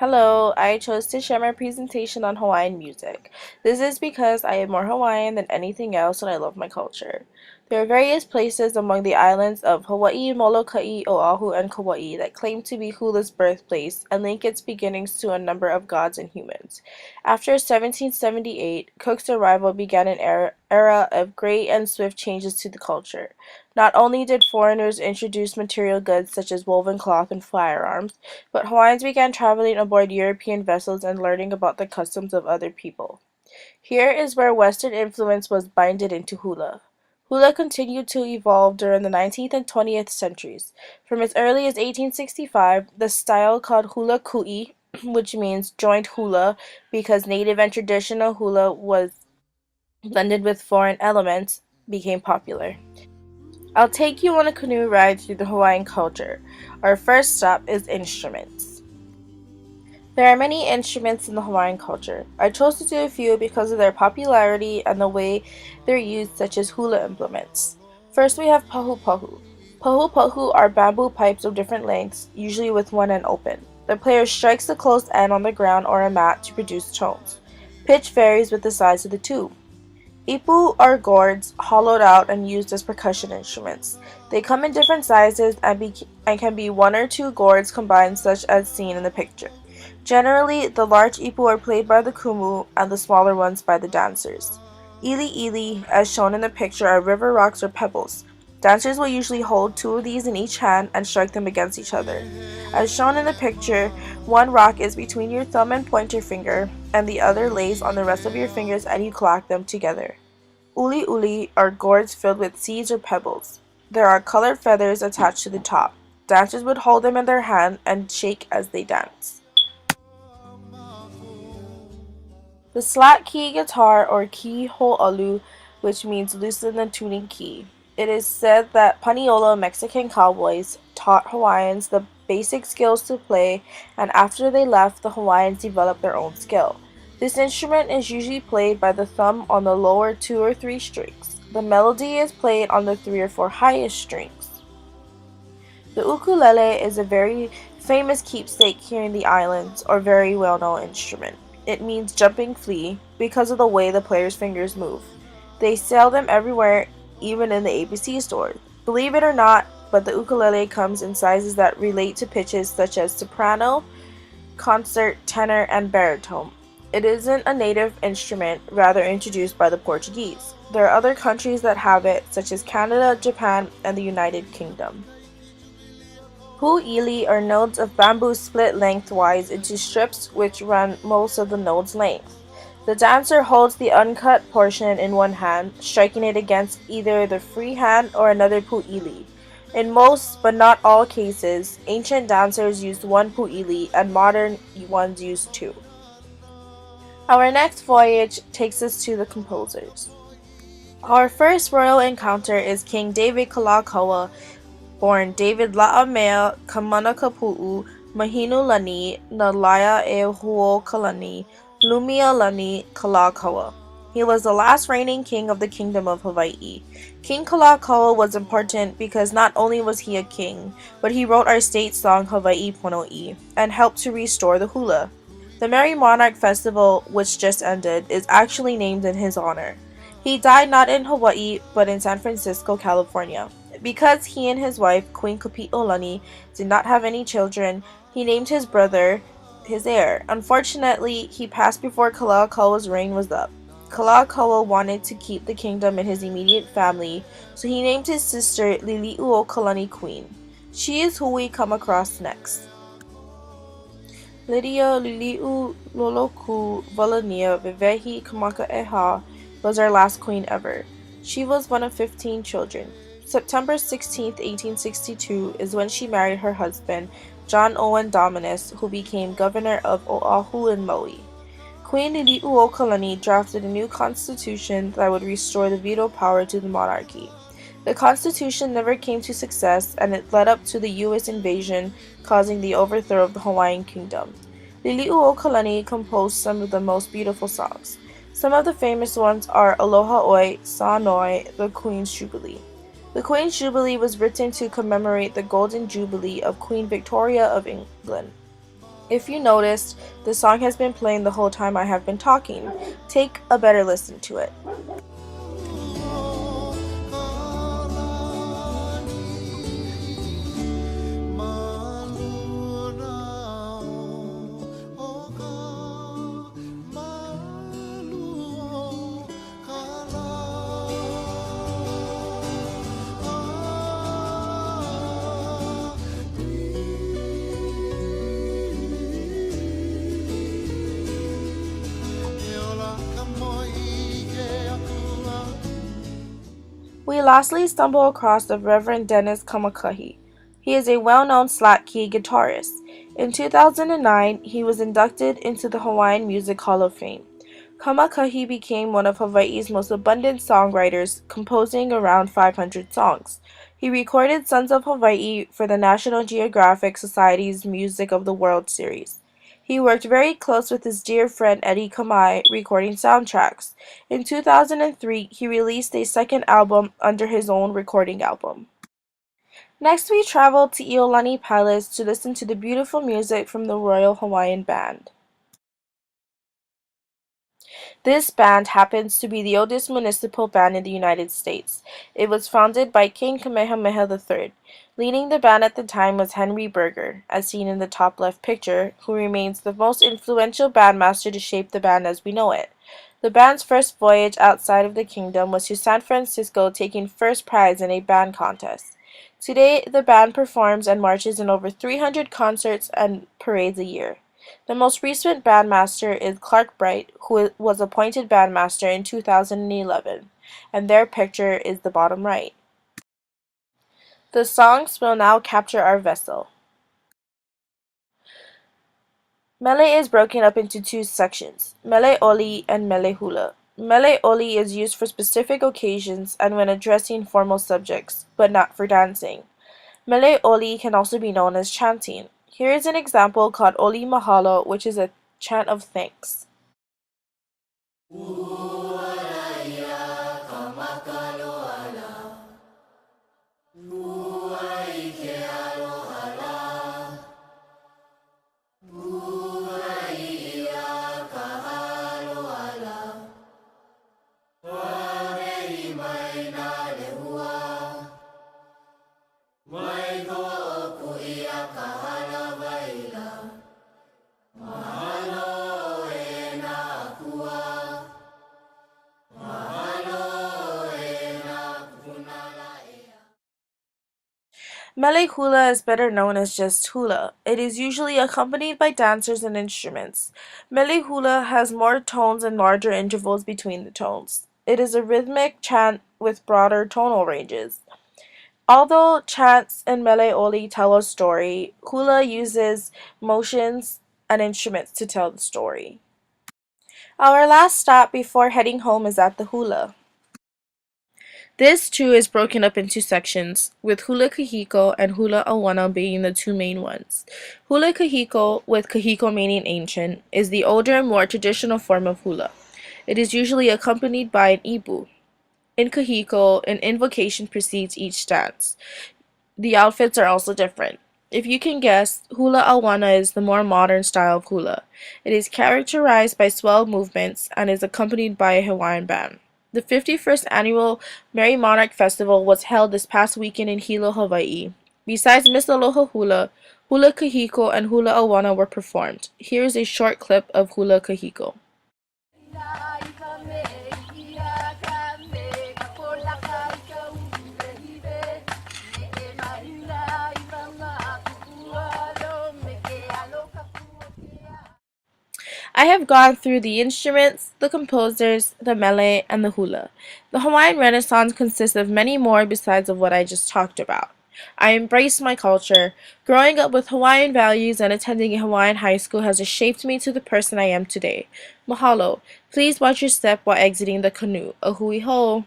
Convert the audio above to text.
Hello, I chose to share my presentation on Hawaiian music. This is because I am more Hawaiian than anything else and I love my culture. There are various places among the islands of Hawaii, Molokai, Oahu, and Kauai that claim to be Hula's birthplace and link its beginnings to a number of gods and humans. After 1778, Cook's arrival began an era of great and swift changes to the culture. Not only did foreigners introduce material goods such as woven cloth and firearms, but Hawaiians began traveling aboard European vessels and learning about the customs of other people. Here is where Western influence was binded into hula. Hula continued to evolve during the 19th and 20th centuries. From as early as 1865, the style called hula kui, which means joint hula because native and traditional hula was blended with foreign elements, became popular. I'll take you on a canoe ride through the Hawaiian culture. Our first stop is instruments. There are many instruments in the Hawaiian culture. I chose to do a few because of their popularity and the way they're used, such as hula implements. First, we have pahu pahu. Pahu pahu are bamboo pipes of different lengths, usually with one end open. The player strikes the closed end on the ground or a mat to produce tones. Pitch varies with the size of the tube. Ipu are gourds, hollowed out and used as percussion instruments. They come in different sizes and can be one or two gourds combined, such as seen in the picture. Generally, the large ipu are played by the kumu and the smaller ones by the dancers. Ili ili, as shown in the picture, are river rocks or pebbles. Dancers will usually hold two of these in each hand and strike them against each other. As shown in the picture, one rock is between your thumb and pointer finger, and the other lays on the rest of your fingers and you clack them together. Uli uli are gourds filled with seeds or pebbles. There are colored feathers attached to the top. Dancers would hold them in their hand and shake as they dance. The slat key guitar, or ki ho'alu, which means loosen the tuning key. It is said that Paniolo Mexican cowboys taught Hawaiians the basic skills to play, and after they left, the Hawaiians developed their own skill. This instrument is usually played by the thumb on the lower 2 or 3 strings. The melody is played on the 3 or 4 highest strings. The ukulele is a very famous keepsake here in the islands, or very well-known instrument. It means jumping flea because of the way the player's fingers move. They sell them everywhere, even in the ABC stores. Believe it or not, but the ukulele comes in sizes that relate to pitches such as soprano, concert, tenor, and baritone. It isn't a native instrument, rather introduced by the Portuguese. There are other countries that have it, such as Canada, Japan, and the United Kingdom. Pu'ili are nodes of bamboo split lengthwise into strips which run most of the node's length. The dancer holds the uncut portion in one hand, striking it against either the free hand or another pu'ili. In most, but not all cases, ancient dancers used one pu'ili and modern ones use two. Our next voyage takes us to the composers. Our first royal encounter is King David Kalakaua, born David La'amea Kamanakapu'u Mahinulani Nalaia e Huokalani Lumialani Kalakaua. He was the last reigning king of the Kingdom of Hawaii. King Kalakaua was important because not only was he a king, but he wrote our state song Hawaii Pono'i and helped to restore the hula. The Merry Monarch Festival, which just ended, is actually named in his honor. He died not in Hawaii, but in San Francisco, California. Because he and his wife, Queen Kapi'olani, did not have any children, he named his brother his heir. Unfortunately, he passed before Kalakaua's reign was up. Kalakaua wanted to keep the kingdom in his immediate family, so he named his sister Liliuokalani Queen. She is who we come across next. Lydia Liliu Loloku Valania Vivehi Kamakaeha was our last queen ever. She was one of 15 children. September 16, 1862 is when she married her husband, John Owen Dominus, who became governor of Oahu and Maui. Queen Liliuokalani drafted a new constitution that would restore the veto power to the monarchy. The constitution never came to success, and it led up to the U.S. invasion, causing the overthrow of the Hawaiian kingdom. Liliuokalani composed some of the most beautiful songs. Some of the famous ones are Aloha Oi, Sa Noi, the Queen's Jubilee. The Queen's Jubilee was written to commemorate the Golden Jubilee of Queen Victoria of England. If you noticed, the song has been playing the whole time I have been talking. Take a better listen to it. We lastly stumble across the Reverend Dennis Kamakahi. He is a well-known slack key guitarist. In 2009, he was inducted into the Hawaiian Music Hall of Fame. Kamakahi became one of Hawaii's most abundant songwriters, composing around 500 songs. He recorded Sons of Hawaii for the National Geographic Society's Music of the World series. He worked very close with his dear friend Eddie Kamai, recording soundtracks. In 2003, he released a second album under his own recording album. Next, we traveled to Iolani Palace to listen to the beautiful music from the Royal Hawaiian Band. This band happens to be the oldest municipal band in the United States. It was founded by King Kamehameha III. Leading the band at the time was Henry Berger, as seen in the top left picture, who remains the most influential bandmaster to shape the band as we know it. The band's first voyage outside of the kingdom was to San Francisco, taking first prize in a band contest. Today, the band performs and marches in over 300 concerts and parades a year. The most recent bandmaster is Clark Bright, who was appointed bandmaster in 2011, and their picture is the bottom right. The songs will now capture our vessel. Mele is broken up into two sections, Mele Oli and Mele Hula. Mele Oli is used for specific occasions and when addressing formal subjects, but not for dancing. Mele Oli can also be known as chanting. Here is an example called Oli Mahalo, which is a chant of thanks. Mele hula is better known as just hula. It is usually accompanied by dancers and instruments. Mele hula has more tones and larger intervals between the tones. It is a rhythmic chant with broader tonal ranges. Although chants in Mele Oli tell a story, hula uses motions and instruments to tell the story. Our last stop before heading home is at the hula. This too is broken up into sections, with hula kahiko and hula awana being the two main ones. Hula kahiko, with kahiko meaning ancient, is the older and more traditional form of hula. It is usually accompanied by an ibu. In kahiko, an invocation precedes each dance. The outfits are also different. If you can guess, hula awana is the more modern style of hula. It is characterized by swell movements and is accompanied by a Hawaiian band. The 51st annual Merry Monarch Festival was held this past weekend in Hilo, Hawaii. Besides Miss Aloha Hula, Hula Kahiko and Hula Awana were performed. Here is a short clip of Hula Kahiko. I have gone through the instruments, the composers, the mele, and the hula. The Hawaiian Renaissance consists of many more besides of what I just talked about. I embrace my culture. Growing up with Hawaiian values and attending a Hawaiian high school has shaped me to the person I am today. Mahalo. Please watch your step while exiting the canoe. A hui ho.